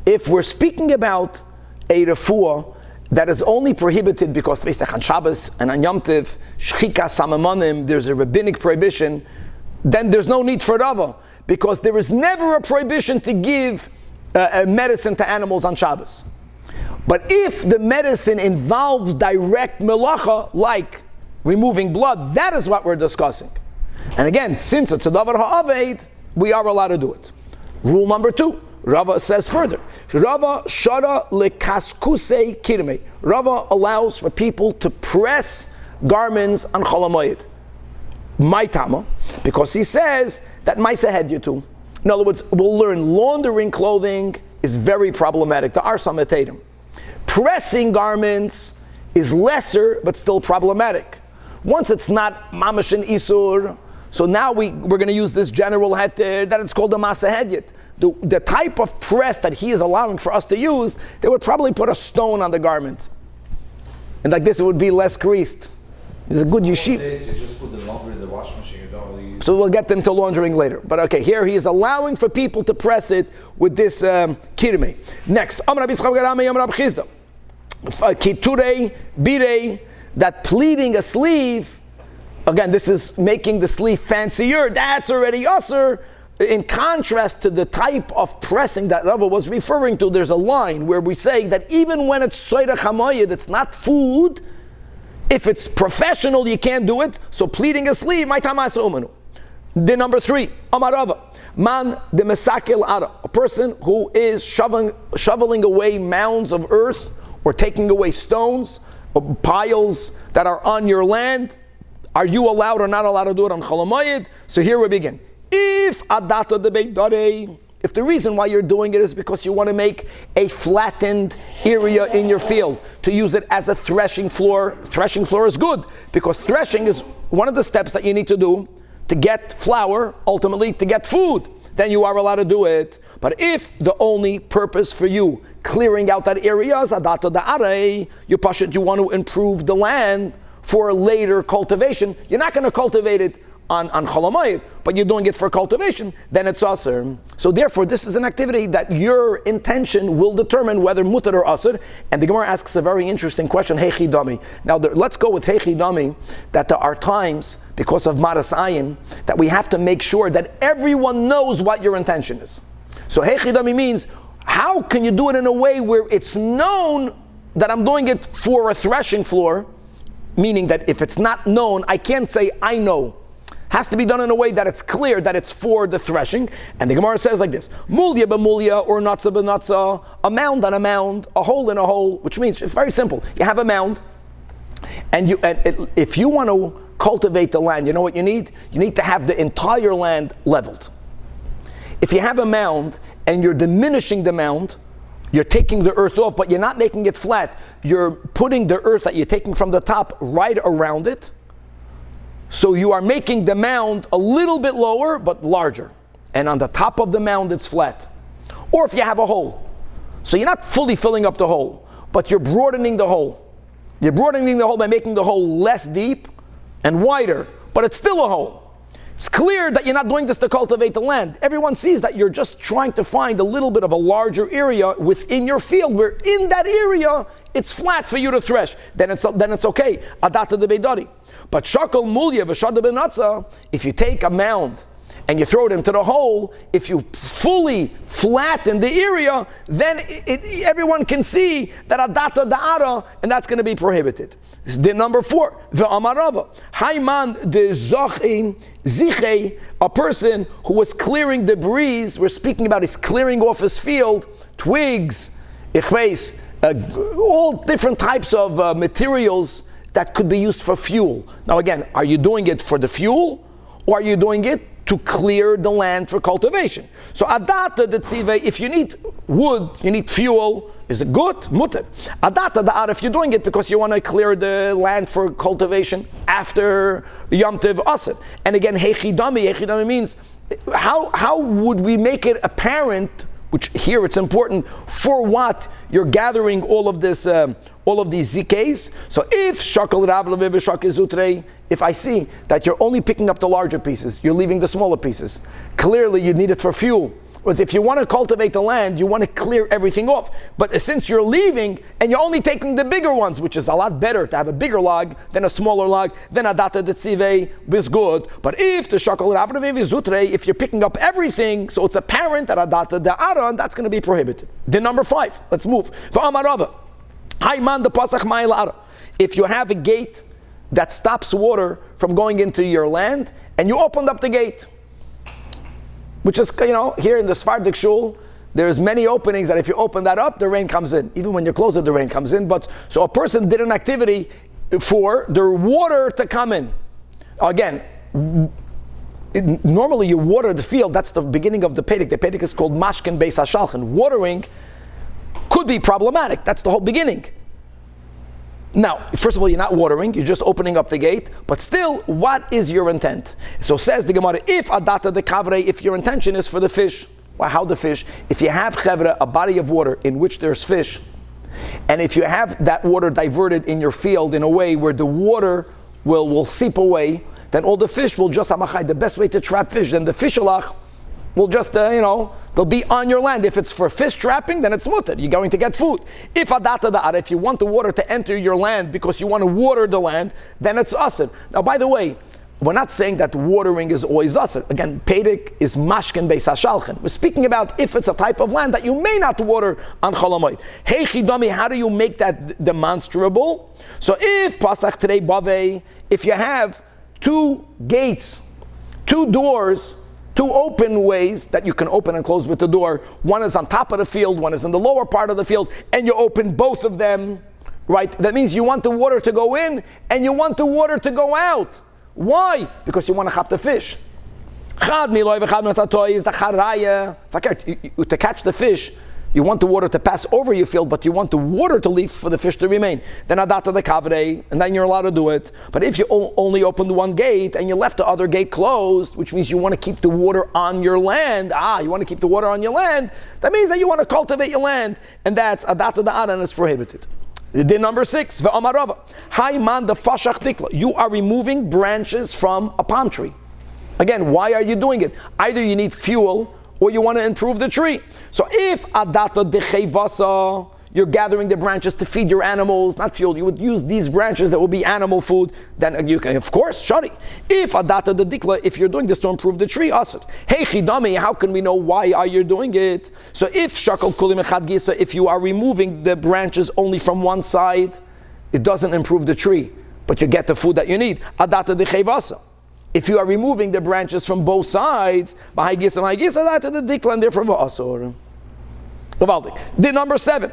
If we're speaking about a refuah that is only prohibited because on Shabbos and on Yom Tov, shchika samamanim, there's a rabbinic prohibition, then there's no need for Rava. Because there is never a prohibition to give medicine to animals on Shabbos. But if the medicine involves direct melacha, like removing blood, that is what we're discussing. And again, since it's a davar ha'aved, we are allowed to do it. Rule number 2, Rava says further, Rava shara lekaskuse kirmei. Rava allows for people to press garments on Chol HaMoed. My tama, because he says that Maisa had you too. In other words, we'll learn laundering clothing is very problematic. There are some etadim. Pressing garments is lesser, but still problematic. Once it's not mamash and isur, so now we're going to use this general heter that it's called a masa hedyet. The type of press that he is allowing for us to use, they would probably put a stone on the garment. And like this, it would be less greased. It's a good yeshiva. You just put the laundry in the washing machine. You don't really use. So we'll get into laundering later. But okay, here he is allowing for people to press it with this kirmei. Next, kiture bire, that pleating a sleeve. Again, this is making the sleeve fancier. That's already usher. In contrast to the type of pressing that Rava was referring to, there's a line where we say that even when it's tzorech hamoed, it's not food. If it's professional, you can't do it. So pleating a sleeve, my tamas umanu. The number 3, Amar Rava, man de mesakel ara, a person who is shoveling away mounds of earth or taking away stones or piles that are on your land. Are you allowed or not allowed to do it on Chol HaMoed? So here we begin. If adata de beit darei, if the reason why you're doing it is because you want to make a flattened area in your field, to use it as a threshing floor is good, because threshing is one of the steps that you need to do to get flour, ultimately to get food. Then you are allowed to do it. But if the only purpose for you clearing out that area is adata da'arei, you want to improve the land for later cultivation, you're not going to cultivate it on Chol HaMoed, but you're doing it for cultivation, then it's aser. So therefore, this is an activity that your intention will determine whether mutar or aser. And the Gemara asks a very interesting question, Heichi Dami. Now, let's go with Heichi Dami, that there are times, because of Maras Ayin, that we have to make sure that everyone knows what your intention is. So Heichi Dami means, how can you do it in a way where it's known that I'm doing it for a threshing floor, meaning that if it's not known, I can't say, I know. Has to be done in a way that it's clear that it's for the threshing. And the Gemara says like this, mulya b'mulya or natza b'natza, a mound on a mound, a hole in a hole, which means it's very simple. You have a mound, and if you want to cultivate the land, you know what you need? You need to have the entire land leveled. If you have a mound and you're diminishing the mound, you're taking the earth off, but you're not making it flat. You're putting the earth that you're taking from the top right around it. So you are making the mound a little bit lower, but larger. And on the top of the mound, it's flat. Or if you have a hole. So you're not fully filling up the hole, but you're broadening the hole. You're broadening the hole by making the hole less deep and wider, but it's still a hole. It's clear that you're not doing this to cultivate the land. Everyone sees that you're just trying to find a little bit of a larger area within your field, where in that area, it's flat for you to thresh. Then it's okay. Adata de beidari. But shakal mulya v'shada benatza, if you take a mound and you throw it into the hole, if you fully flatten the area, then everyone can see that adata da'ara, and that's going to be prohibited. This is din number 4. V'amarava. Hayman de zachin zichei, a person who was clearing debris, we're speaking about he's clearing off his field, twigs, ichveis, all different types of materials that could be used for fuel. Now again, are you doing it for the fuel, or are you doing it to clear the land for cultivation? So adata de tzive, if you need wood, you need fuel, is it good? Mutter. Adata da'ar, if you're doing it because you want to clear the land for cultivation after Yom Tov Asr. And again, hechidami means, how would we make it apparent, which here it's important, for what you're gathering all of this, all of these zikes. So if shakal rav leviv shakal zutrei, if I see that you're only picking up the larger pieces, you're leaving the smaller pieces, clearly you need it for fuel. Whereas if you want to cultivate the land, you want to clear everything off. But since you're leaving and you're only taking the bigger ones, which is a lot better to have a bigger log than a smaller log, then adata detzivei is good. But if the shakal rav leviv zutrei, if you're picking up everything, so it's apparent that adata de'aran, that's going to be prohibited. Then number 5, let's move. V'amarava. Hayman the pasach ma'il. If you have a gate that stops water from going into your land, and you opened up the gate, which is, here in the Sephardic shul, there's many openings that if you open that up, the rain comes in. Even when you close it, the rain comes in. But so a person did an activity for the water to come in. Again, normally you water the field. That's the beginning of the Pedic. The Pedic is called Mashkin Beis HaShalchan. Watering could be problematic. That's the whole beginning. Now, first of all, you're not watering, you're just opening up the gate, but still, what is your intent? So says the Gemara, if adata de kavre, if your intention is for the fish, well, how the fish? If you have chevra, a body of water in which there's fish, and if you have that water diverted in your field in a way where the water will seep away, then all the fish will just amachai. The best way to trap fish, then the fishalach will just, they'll be on your land. If it's for fish trapping, then it's mutter. You're going to get food. If adata da'ara, if you want the water to enter your land because you want to water the land, then it's asr. Now, by the way, we're not saying that watering is always asr. Again, Pedic is mashken beis hashalchen. We're speaking about if it's a type of land that you may not water on Cholamoid. Hey chidami, how do you make that demonstrable? So if pasach terei bavei, if you have 2 gates, 2 doors, 2 open ways that you can open and close with the door. One is on top of the field, one is in the lower part of the field, and you open both of them, right? That means you want the water to go in and you want the water to go out. Why? Because you want to chop the fish. To catch the fish, you want the water to pass over your field, but you want the water to leave for the fish to remain. Then adata de kavre, and then you're allowed to do it. But if you only opened 1 gate and you left the other gate closed, which means you want to keep the water on your land. You want to keep the water on your land. That means that you want to cultivate your land, and that's adata da'ara, and it's prohibited. Then number 6, ve'amarava, hayman the fashach dikla. You are removing branches from a palm tree. Again, why are you doing it? Either you need fuel, or you want to improve the tree. So if adata dechevasa, you're gathering the branches to feed your animals, not fuel, you would use these branches that will be animal food, then you can, of course, shari. If adata de dikla, if you're doing this to improve the tree, asad. Hey chidami, how can we know why are you doing it? So if shakal kulim echad gisa, if you are removing the branches only from one side, it doesn't improve the tree, but you get the food that you need. Adata dechevasa. If you are removing the branches from both sides, then number 7,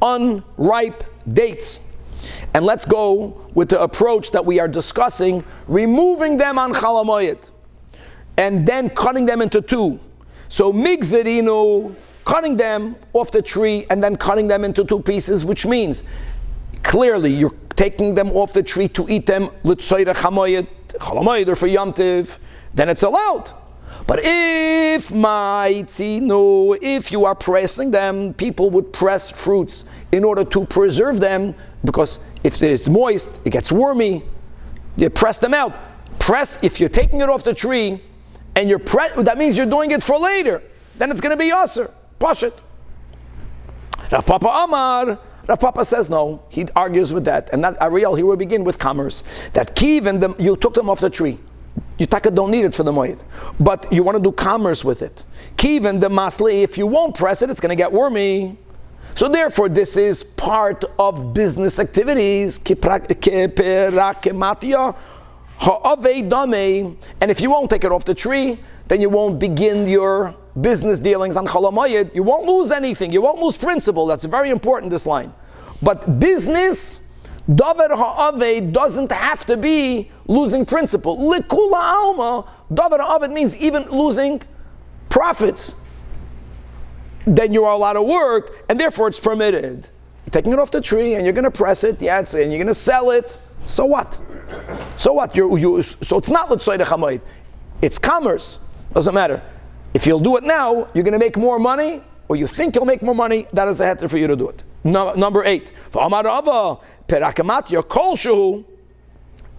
unripe dates. And let's go with the approach that we are discussing, removing them on Chalamoyed, and then cutting them into 2. So migzerinu, cutting them off the tree and then cutting them into two pieces, which means clearly you're taking them off the tree to eat them l'tzoyre chamoyed, chalamoyed, or for Yom Tiv, then it's allowed. But if you are pressing them, people would press fruits in order to preserve them, because if it's moist, it gets wormy. You press them out. Press, if you're taking it off the tree, and that means you're doing it for later. Then it's going to be aser. Push it. Rav Papa says no. He argues with that. And that Ariel, here we begin with commerce. That kiv and you took them off the tree. You don't need it for the moed. But you want to do commerce with it. Kiv and the masli, if you won't press it, it's going to get wormy. So therefore, this is part of business activities. And if you won't take it off the tree, then you won't begin your business dealings on Cholamayid. You won't lose anything. You won't lose principle. That's very important, this line. But business, Davar ha'aved, doesn't have to be losing principle. Likula alma, Davar ha'aved means even losing profits. Then you are allowed to work, and therefore it's permitted. You're taking it off the tree, and you're going to press it, and you're going to sell it. So what? So what? So it's not l'tzoyre chamoyed. It's commerce. Doesn't matter. If you'll do it now, you're going to make more money, or you think you'll make more money, that is a heter for you to do it. Number 8.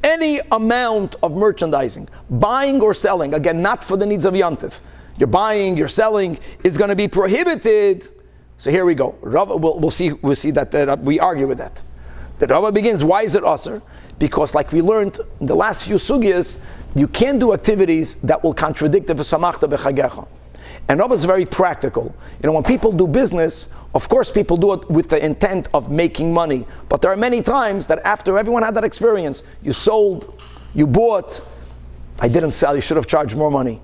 Any amount of merchandising, buying or selling, again, not for the needs of Yom Tov. You're buying, you're selling, is going to be prohibited. So here we go. We'll see that we argue with that. The Rava begins, why is it aser? Because like we learned in the last few sugyas, you can't do activities that will contradict the v'samachta b'chagecha. And Rava is very practical. When people do business, of course people do it with the intent of making money. But there are many times that after everyone had that experience, you sold, you bought, I didn't sell, you should have charged more money.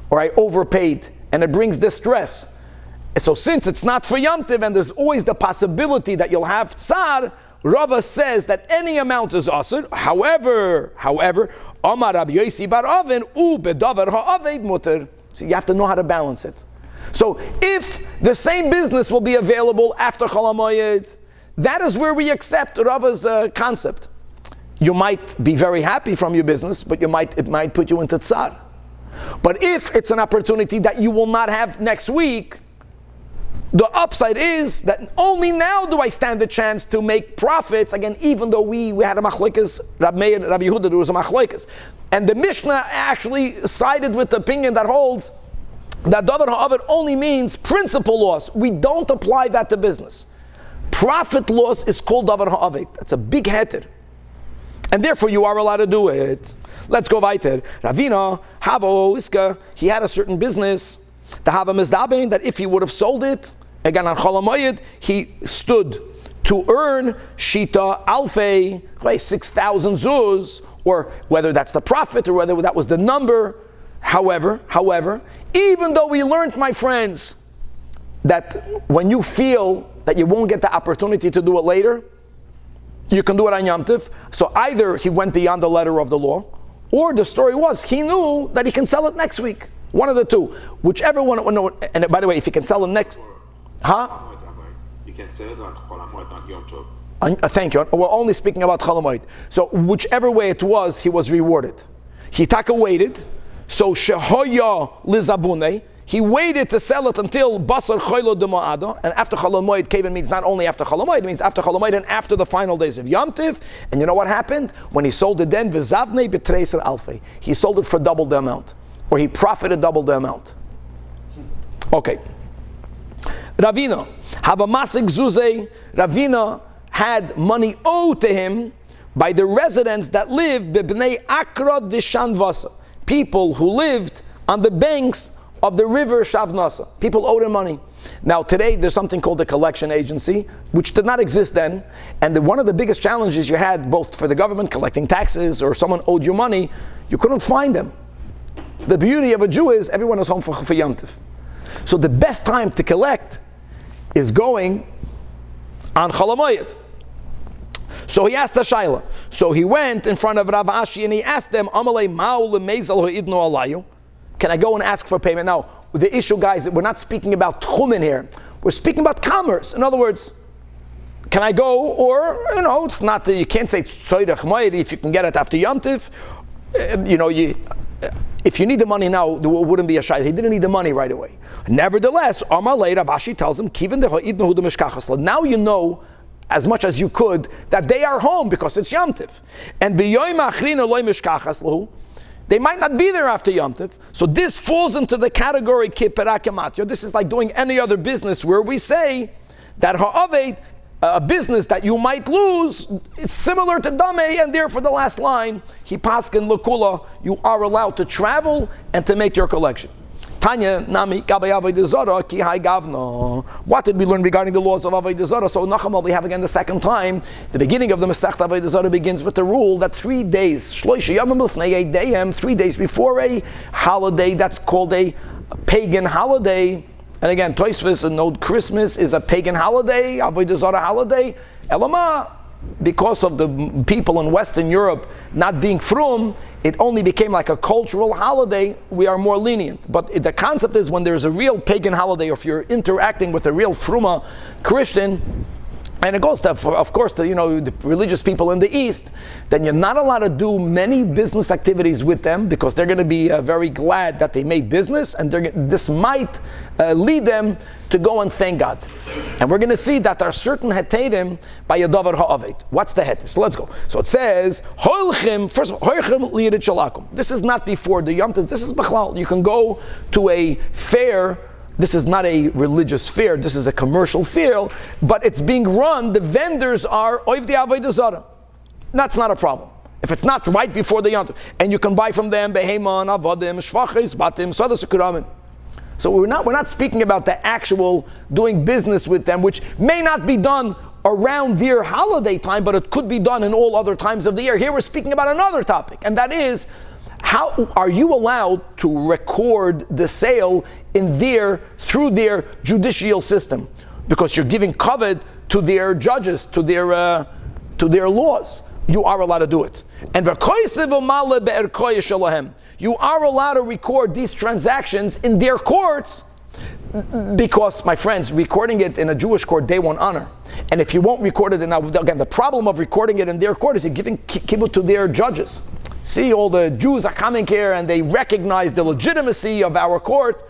Or I overpaid, and it brings distress. So since it's not for Yom Tov, and there's always the possibility that you'll have tsar, Rava says that any amount is asur. However, Amar Rabbi Yosi bar Oven u bedavar ha'aved muter. So you have to know how to balance it. So if the same business will be available after Chol HaMoed, that is where we accept Rava's concept. You might be very happy from your business, but it might put you into tsar. But if it's an opportunity that you will not have next week, the upside is that only now do I stand the chance to make profits. Again, even though we had a machlokes, Rabbi Meir and Rabbi Yehuda, there was a machlokes. And the Mishnah actually sided with the opinion that holds that Davar ha'aved only means principal loss. We don't apply that to business. Profit loss is called Davar ha'aved. That's a big heter. And therefore you are allowed to do it. Let's go weiter. Ravina, Havo, Iska, he had a certain business. The Hava Mizdabein, that if he would have sold it, again on Chol HaMoed, he stood to earn Shita Alfei, 6,000 zuz, or whether that's the profit or whether that was the number. However, even though we learned, my friends, that when you feel that you won't get the opportunity to do it later, you can do it on Yom Tov. So either he went beyond the letter of the law, or the story was he knew that he can sell it next week. One of the two. Whichever one, and by the way, if he can sell it next, You can sell it on Chol HaMoed, not Yom Tov. Thank you. We're only speaking about Chol HaMoed. So whichever way it was, he was rewarded. He waited. So Shehoya Lizabune, he waited to sell it until Basar Choylo de Mo'ado. And after Chol HaMoed, Kaven means not only after Chol HaMoed, it means after Chol HaMoed and after the final days of Yom Tiv. And you know what happened? When he sold it then, V'zavnei b'treiser alfei. He sold it for double the amount. Or he profited double the amount. Okay. Ravina, Havamasik Zuzei, Ravina had money owed to him by the residents that lived b'bnei Akra Dishanvasa, people who lived on the banks of the river Shavnasa. People owed him money. Now today there's something called the collection agency, which did not exist then, and one of the biggest challenges you had, both for the government collecting taxes or someone owed you money, you couldn't find them. The beauty of a Jew is everyone is home for Yom Tov. So the best time to collect is going on Chol HaMoed. So he asked the Shaila. So he went in front of Rav Ashi and he asked them, Amalei ma'u lemezel ha'idnu alayu. Can I go and ask for payment? Now, the issue, guys, we're not speaking about tchumen here. We're speaking about commerce. In other words, can I go? Or, it's not, you can't say tzoyrech moed if you can get it after Yom Tiv. If you need the money now, there wouldn't be a shayla. He didn't need the money right away. Nevertheless, Amar Lei, Rav Ashi tells him, now you know, as much as you could, that they are home because it's Yom Tiv. And they might not be there after Yom Tiv. So this falls into the category kipperakematyo. This is like doing any other business where we say that ha'aved, a business that you might lose, it's similar to Dameh, and therefore the last line, he paskin l'kula, you are allowed to travel and to make your collection. Tanya nami kabei avodah zara ki hai gavna. What did we learn regarding the laws of avodah zara? So Nachama, we have again the second time. The beginning of the Masechta avodah zara begins with the rule that 3 days, shloisha yamim lifnei eidayim, 3 days before a holiday, that's called a pagan holiday. And again, Tosfos note Christmas is a pagan holiday, avodah zara holiday. Elama, because of the people in Western Europe not being frum, it only became like a cultural holiday. We are more lenient. But the concept is when there's a real pagan holiday, or if you're interacting with a real fruma Christian, and it goes to, of course, to the religious people in the East, then you're not allowed to do many business activities with them because they're going to be very glad that they made business, and this might lead them to go and thank God. And we're going to see that there are certain heterim by Yadavar ha'aved. What's the heter? So let's go. So it says, first of all, this is not before the Yom Tov, this is Bechlal. You can go to a fair. This is not a religious fair, this is a commercial fair, but it's being run, the vendors are oivdei avodah zara. That's not a problem. If it's not right before the Yom Tov, and you can buy from them beheman, avodim, shvachis, batim, sadas ukuramin. So we're not speaking about the actual doing business with them, which may not be done around their holiday time, but it could be done in all other times of the year. Here we're speaking about another topic, and that is, how are you allowed to record the sale through their judicial system? Because you're giving kavod to their judges, to their laws. You are allowed to do it. And you are allowed to record these transactions in their courts, because, my friends, recording it in a Jewish court, they won't honor. And if you won't record it, again, the problem of recording it in their court is you're giving kibbut to their judges. See, all the Jews are coming here and they recognize the legitimacy of our court.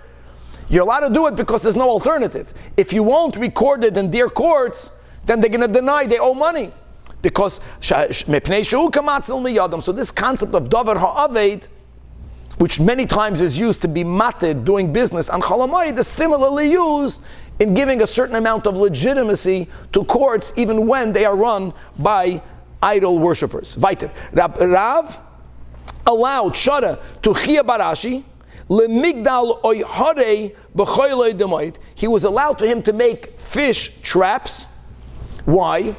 You're allowed to do it because there's no alternative. If you won't record it in their courts, then they're going to deny they owe money. Because, so this concept of davar ha'aved, which many times is used to be mated doing business on Chol Hamoed, is similarly used in giving a certain amount of legitimacy to courts, even when they are run by idol worshippers. Weiter. Rav allowed Shara to Chia Barashi lemigdal oyharei b'choylei demoid. He was allowed to him to make fish traps. Why?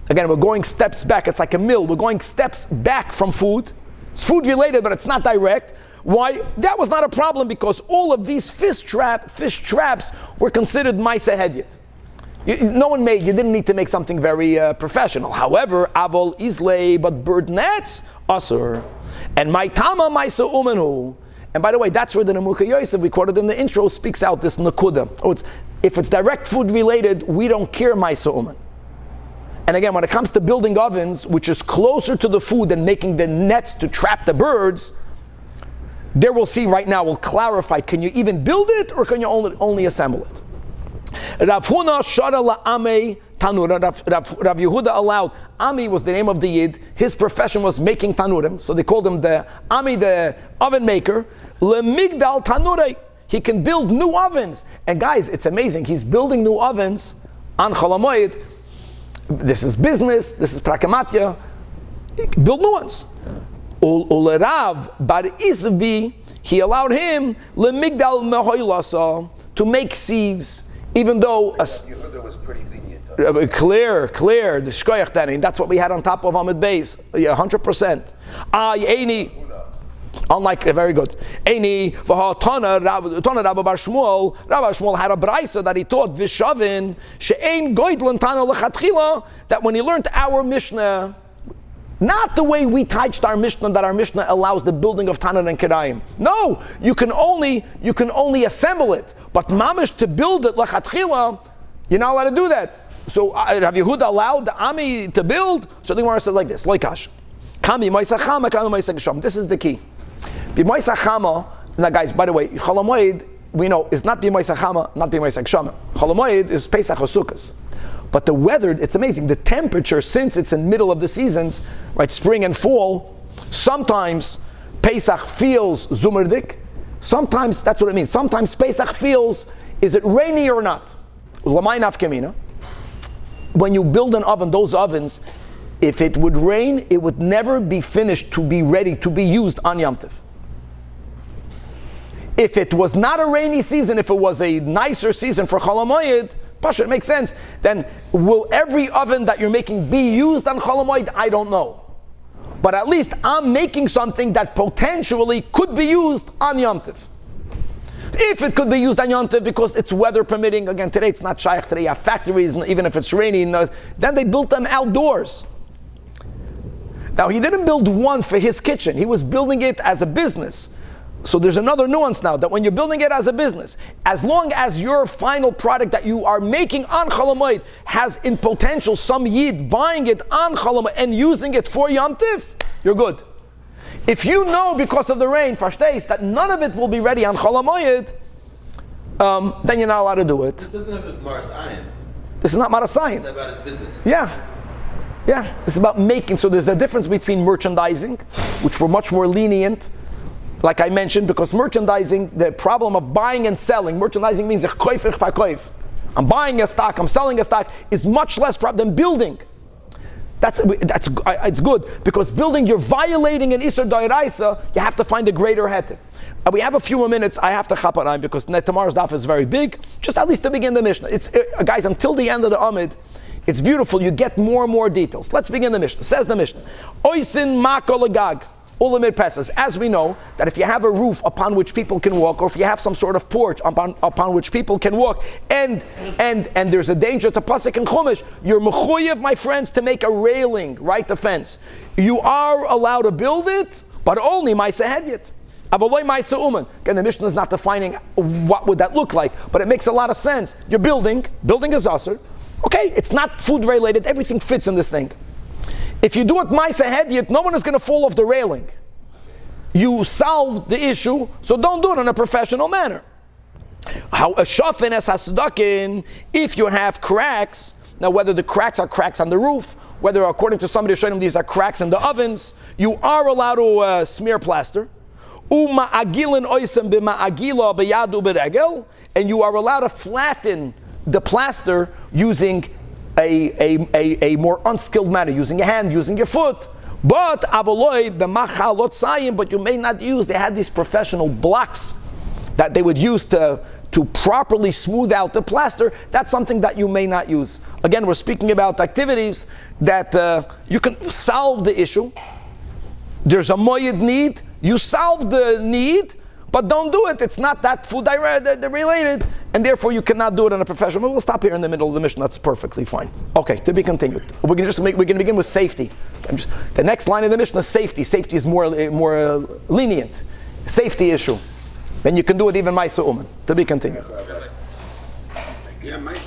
Again, we're going steps back. It's like a mill. We're going steps back from food. It's food related, but it's not direct. Why? That was not a problem because all of these fish traps were considered ma'aseh hedyot. You didn't need to make something very professional. However, avol islay, but bird nets, asur. And maitama ma'aseh umenu. And by the way, that's where the Nemucha Yosef, we quoted in the intro, speaks out this nakuda. If it's direct food related, we don't care ma'aseh umen. And again, when it comes to building ovens, which is closer to the food than making the nets to trap the birds, there we'll see right now, we'll clarify, can you even build it or can you only assemble it? Rav Huna Shara La'amei Tanura. Rav Yehuda allowed, Ami was the name of the Yid, his profession was making tanurim, so they called him the Ami, the oven maker. Lemigdal Tanurei. He can build new ovens. And guys, it's amazing, he's building new ovens on Chol Hamoed. This is business, this is prakamatya. Build new ones. Ulerav bar Isbi, he allowed him lemigdal mehoylasa, to make sieves, even though Yehuda was pretty lenient. Clear, the shkoyach then, that's what we had on top of Amid Beis, 100%. Unlike, very good. Eini v'ha'tana Rabbi Bar Shmuel. Rabbi Shmuel had a brayso that he taught Vishavin she'ein goydlan tana lechatchila, that when he learned our Mishnah, Not the way we touched our Mishnah, that our Mishnah allows the building of Tanan and Kedayim. No, you can only assemble it. But mamish, to build it, lachatchila, you're not allowed to do that. So Rav Yehuda allowed the Ami to build? So the Gemara says like this, loikash. Kami Moed Katan, Kami Moed Katan. This is the key. Moed Katan, now guys, by the way, Chol Moed, we know, is not Moed Katan, not Moed Katan. Chol Moed is Pesach or Sukkos. But the weather, it's amazing. The temperature, since it's in middle of the seasons, right, spring and fall, sometimes Pesach feels zumerdik. Sometimes, that's what it means. Sometimes Pesach feels, is it rainy or not? Lamay nafkamina. When you build an oven, those ovens, if it would rain, it would never be finished to be ready to be used on Yom Tov. If it was not a rainy season, if it was a nicer season for Chol Moed, Pasha, it makes sense. Then will every oven that you're making be used on Chol Moed? I don't know. But at least I'm making something that potentially could be used on Yom Tov. If it could be used on Yom Tov because it's weather permitting, again, today it's not shaykh, today you have factories, even if it's rainy, then they built them outdoors. Now, he didn't build one for his kitchen. He was building it as a business. So there's another nuance now, that when you're building it as a business, as long as your final product that you are making on Chol Moed has in potential some yid buying it on Chol Moed and using it for Yom Tov, you're good. If you know because of the rain, verstehst, that none of it will be ready on Chol Moed, then you're not allowed to do it. This doesn't have Maras Ayin. This is not Marasayin. It's about his business. Yeah. It's about making. So there's a difference between merchandising, which were much more lenient, like I mentioned, because merchandising, the problem of buying and selling, merchandising means I'm buying a stock, I'm selling a stock, is much less problem than building. It's good, because building, you're violating an Isser D'Oraisa, you have to find a greater heter. We have a few more minutes, I have to chaparayim, because tomorrow's daf is very big, just at least to begin the Mishnah. Guys, until the end of the Amid, it's beautiful, you get more and more details. Let's begin the Mishnah. Says the Mishnah, Oisin Mako Legag. Ulamid Pesas. As we know, that if you have a roof upon which people can walk, or if you have some sort of porch upon which people can walk, and there's a danger, it's a pasuk in Chumash, you're mechuyev, my friends, to make a railing, right, the fence. You are allowed to build it, but only ma'aseh hedyot. Avaloi ma'aseh uman. Again, the Mishnah is not defining what would that look like, but it makes a lot of sense. You're building is asur. Okay, it's not food related, everything fits in this thing. If you do it ma'aseh hedyot, no one is going to fall off the railing. You solved the issue, so don't do it in a professional manner. How a shafin as hasdakin, if you have cracks, now whether the cracks are cracks on the roof, whether according to somebody showing them these are cracks in the ovens, you are allowed to smear plaster. Uma'agilin oisem b'ma'agila b'yadu b'regel, and you are allowed to flatten the plaster using a more unskilled manner, using your hand, using your foot. But avoloi b'machalot sayim, but you may not use. They had these professional blocks that they would use to properly smooth out the plaster. That's something that you may not use. Again, we're speaking about activities that you can solve the issue. There's a moed need. You solve the need, but don't do it. It's not that food related, and therefore you cannot do it in a professional. But we'll stop here in the middle of the mission. That's perfectly fine. Okay, to be continued. We're going to begin with safety. The next line of the mission is safety. Safety is more lenient. Safety issue. Then you can do it even ma'aseh uman. To be continued. Yeah,